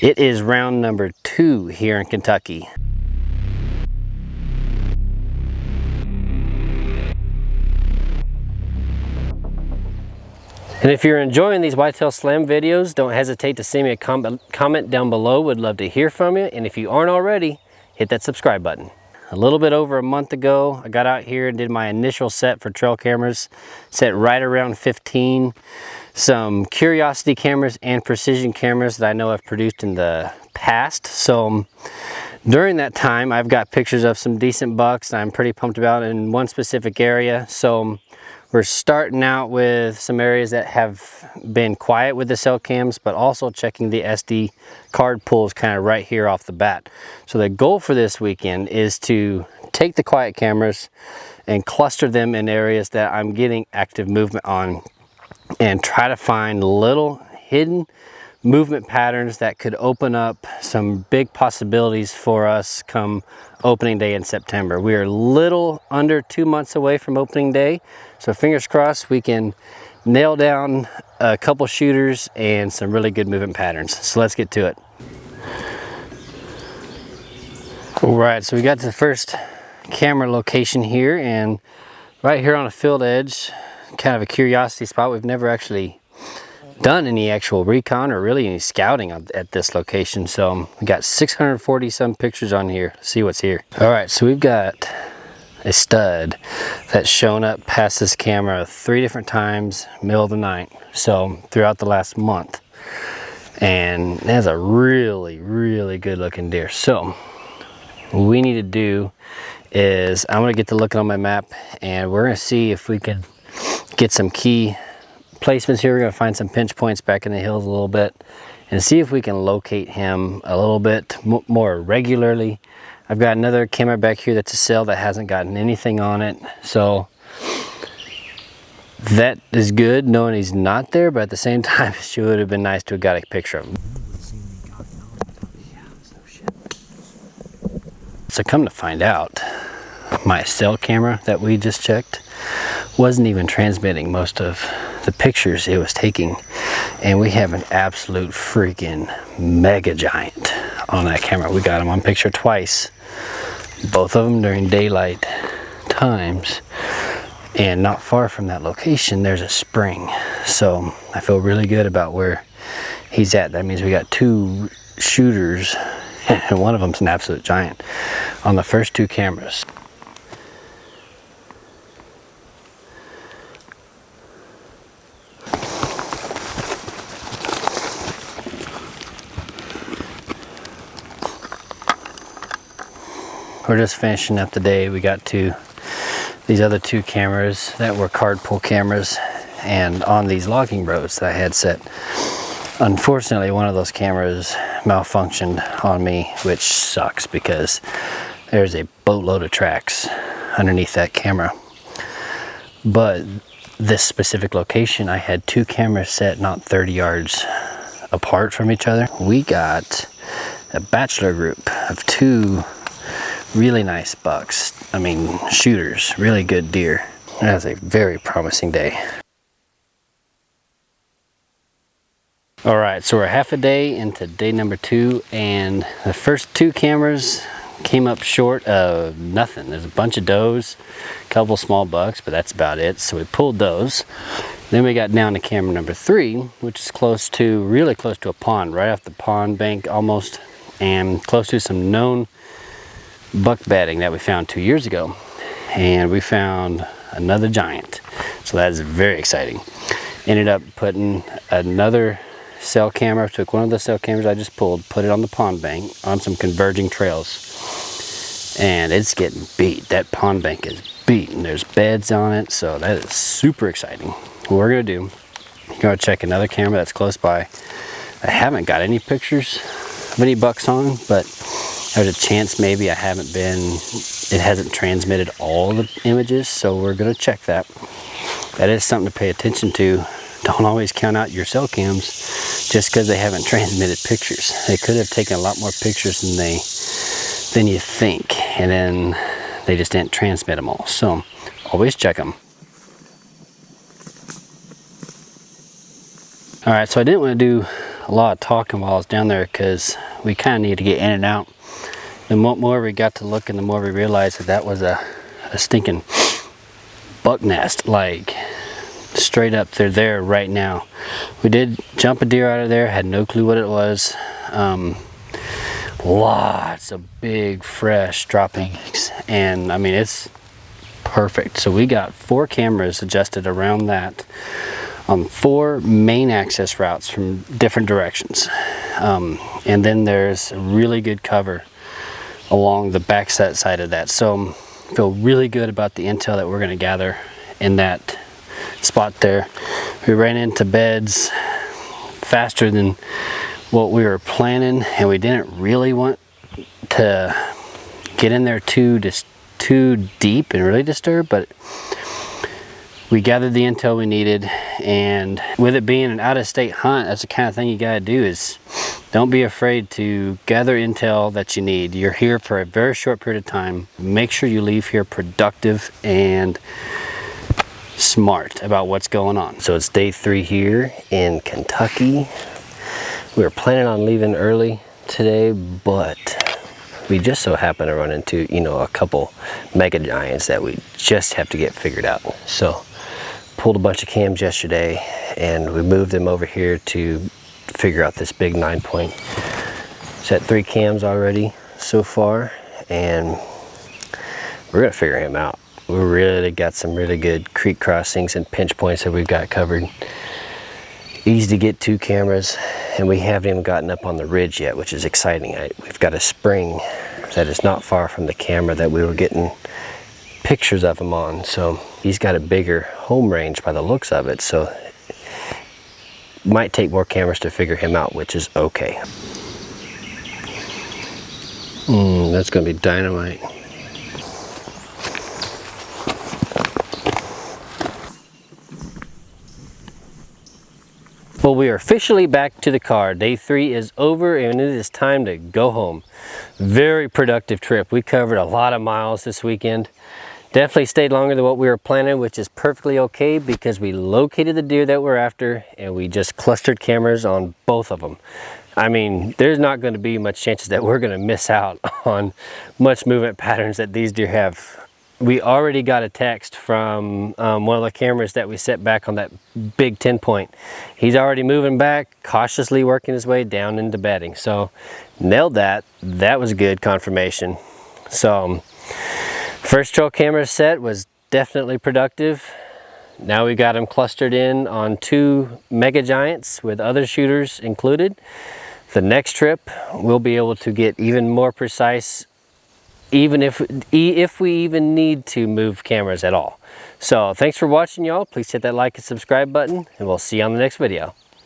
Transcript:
It is round number 2 here in Kentucky. And if you're enjoying these Whitetail Slam videos, don't hesitate to send me a comment down below. Would love to hear from you. And if you aren't already, hit that subscribe button. A little bit over a month ago, I got out here and did my initial set for trail cameras, set right around 15. Some curiosity cameras and precision cameras that I know I've produced in the past. So during that time, I've got pictures of some decent bucks that I'm pretty pumped about in one specific area. So we're starting out with some areas that have been quiet with the cell cams, but also checking the SD card pulls kind of right here off the bat. So the goal for this weekend is to take the quiet cameras and cluster them in areas that I'm getting active movement on, and try to find little hidden movement patterns that could open up some big possibilities for us come opening day in September. We are little under 2 months away from opening day, so fingers crossed we can nail down a couple shooters and some really good movement patterns. So let's get to it. All right, so we got to the first camera location here, and right here on a field edge, kind of a curiosity spot. We've never actually done any actual recon or really any scouting at this location, so we got 640 some pictures on here. Let's see what's here. All right, so we've got a stud that's shown up past this camera 3 different times, middle of the night, so throughout the last month, and that's a really good looking deer. So what we need to do is I'm gonna get to looking on my map, and we're gonna see if we can get some key placements here. We're going to find some pinch points back in the hills a little bit and see if we can locate him a little bit more regularly. I've got another camera back here that's a cell that hasn't gotten anything on it, so that is good knowing he's not there, but at the same time it sure would have been nice to have got a picture of him. So come to find out, my cell camera that we just checked wasn't even transmitting most of the pictures it was taking, and we have an absolute freaking mega giant on that camera. We got him on picture twice, both of them during daylight times, and not far from that location there's a spring, so I feel really good about where he's at. That means we got 2 shooters and one of them's an absolute giant on the first 2 cameras. We're just finishing up the day. We got to these other 2 cameras that were card pull cameras, and on these logging roads that I had set, unfortunately one of those cameras malfunctioned on me, which sucks because there's a boatload of tracks underneath that camera. But this specific location, I had 2 cameras set not 30 yards apart from each other. We got a bachelor group of 2 really nice bucks. I mean, shooters, really good deer. That was a very promising day. All right, so we're half a day into day number 2, and the first 2 cameras came up short of nothing. There's a bunch of does, a couple small bucks, but that's about it. So we pulled those. Then we got down to camera number 3, which is really close to a pond, right off the pond bank almost, and close to some known buck bedding that we found 2 years ago. And we found another giant, so that is very exciting. Ended up putting another cell camera, took one of the cell cameras I just pulled, put it on the pond bank on some converging trails, and it's getting beat. That pond bank is beat, and there's beds on it, so that is super exciting. What we're gonna do, we're gonna check another camera that's close by. I haven't got any pictures of any bucks on, but there's a chance maybe it hasn't transmitted all the images, so we're gonna check that. That is something to pay attention to. Don't always count out your cell cams just because they haven't transmitted pictures. They could have taken a lot more pictures than you think, and then they just didn't transmit them all. So always check them. All right, so I didn't want to do a lot of talking while I was down there because we kind of need to get in and out. The more we got to looking, the more we realized that that was a stinking buck nest, like straight up. They're there right now. We did jump a deer out of there, had no clue what it was. Lots of big fresh droppings, and I mean it's perfect. So we got 4 cameras adjusted around that on 4 main access routes from different directions, and then there's really good cover along the back side of that. So I feel really good about the intel that we're going to gather in that spot there. We ran into beds faster than what we were planning, and we didn't really want to get in there too deep and really disturb, but we gathered the intel we needed. And with it being an out-of-state hunt, that's the kind of thing you gotta do, is don't be afraid to gather intel that you need. You're here for a very short period of time. Make sure you leave here productive and smart about what's going on. So it's day 3 here in Kentucky. We were planning on leaving early today, but we just so happened to run into, you know, a couple mega giants that we just have to get figured out. So pulled a bunch of cams yesterday and we moved them over here to figure out this big 9-point. Set 3 cams already so far, and we're gonna figure him out. We really got some really good creek crossings and pinch points that we've got covered. Easy to get 2 cameras, and we haven't even gotten up on the ridge yet, which is exciting. We've got a spring that is not far from the camera that we were getting pictures of him on. So he's got a bigger home range by the looks of it. So might take more cameras to figure him out, which is okay. That's gonna be dynamite. Well, we are officially back to the car. Day 3 is over and it is time to go home. Very productive trip. We covered a lot of miles this weekend. Definitely stayed longer than what we were planning, which is perfectly okay because we located the deer that we're after and we just clustered cameras on both of them. I mean, there's not going to be much chances that we're going to miss out on much movement patterns that these deer have. We already got a text from one of the cameras that we set back on that big 10-point. He's already moving back, cautiously working his way down into bedding. So nailed that. That was good confirmation. So first trail camera set was definitely productive. Now we got them clustered in on 2 mega giants with other shooters included. The next trip we'll be able to get even more precise, even if we even need to move cameras at all. So thanks for watching, y'all. Please hit that like and subscribe button, and we'll see you on the next video.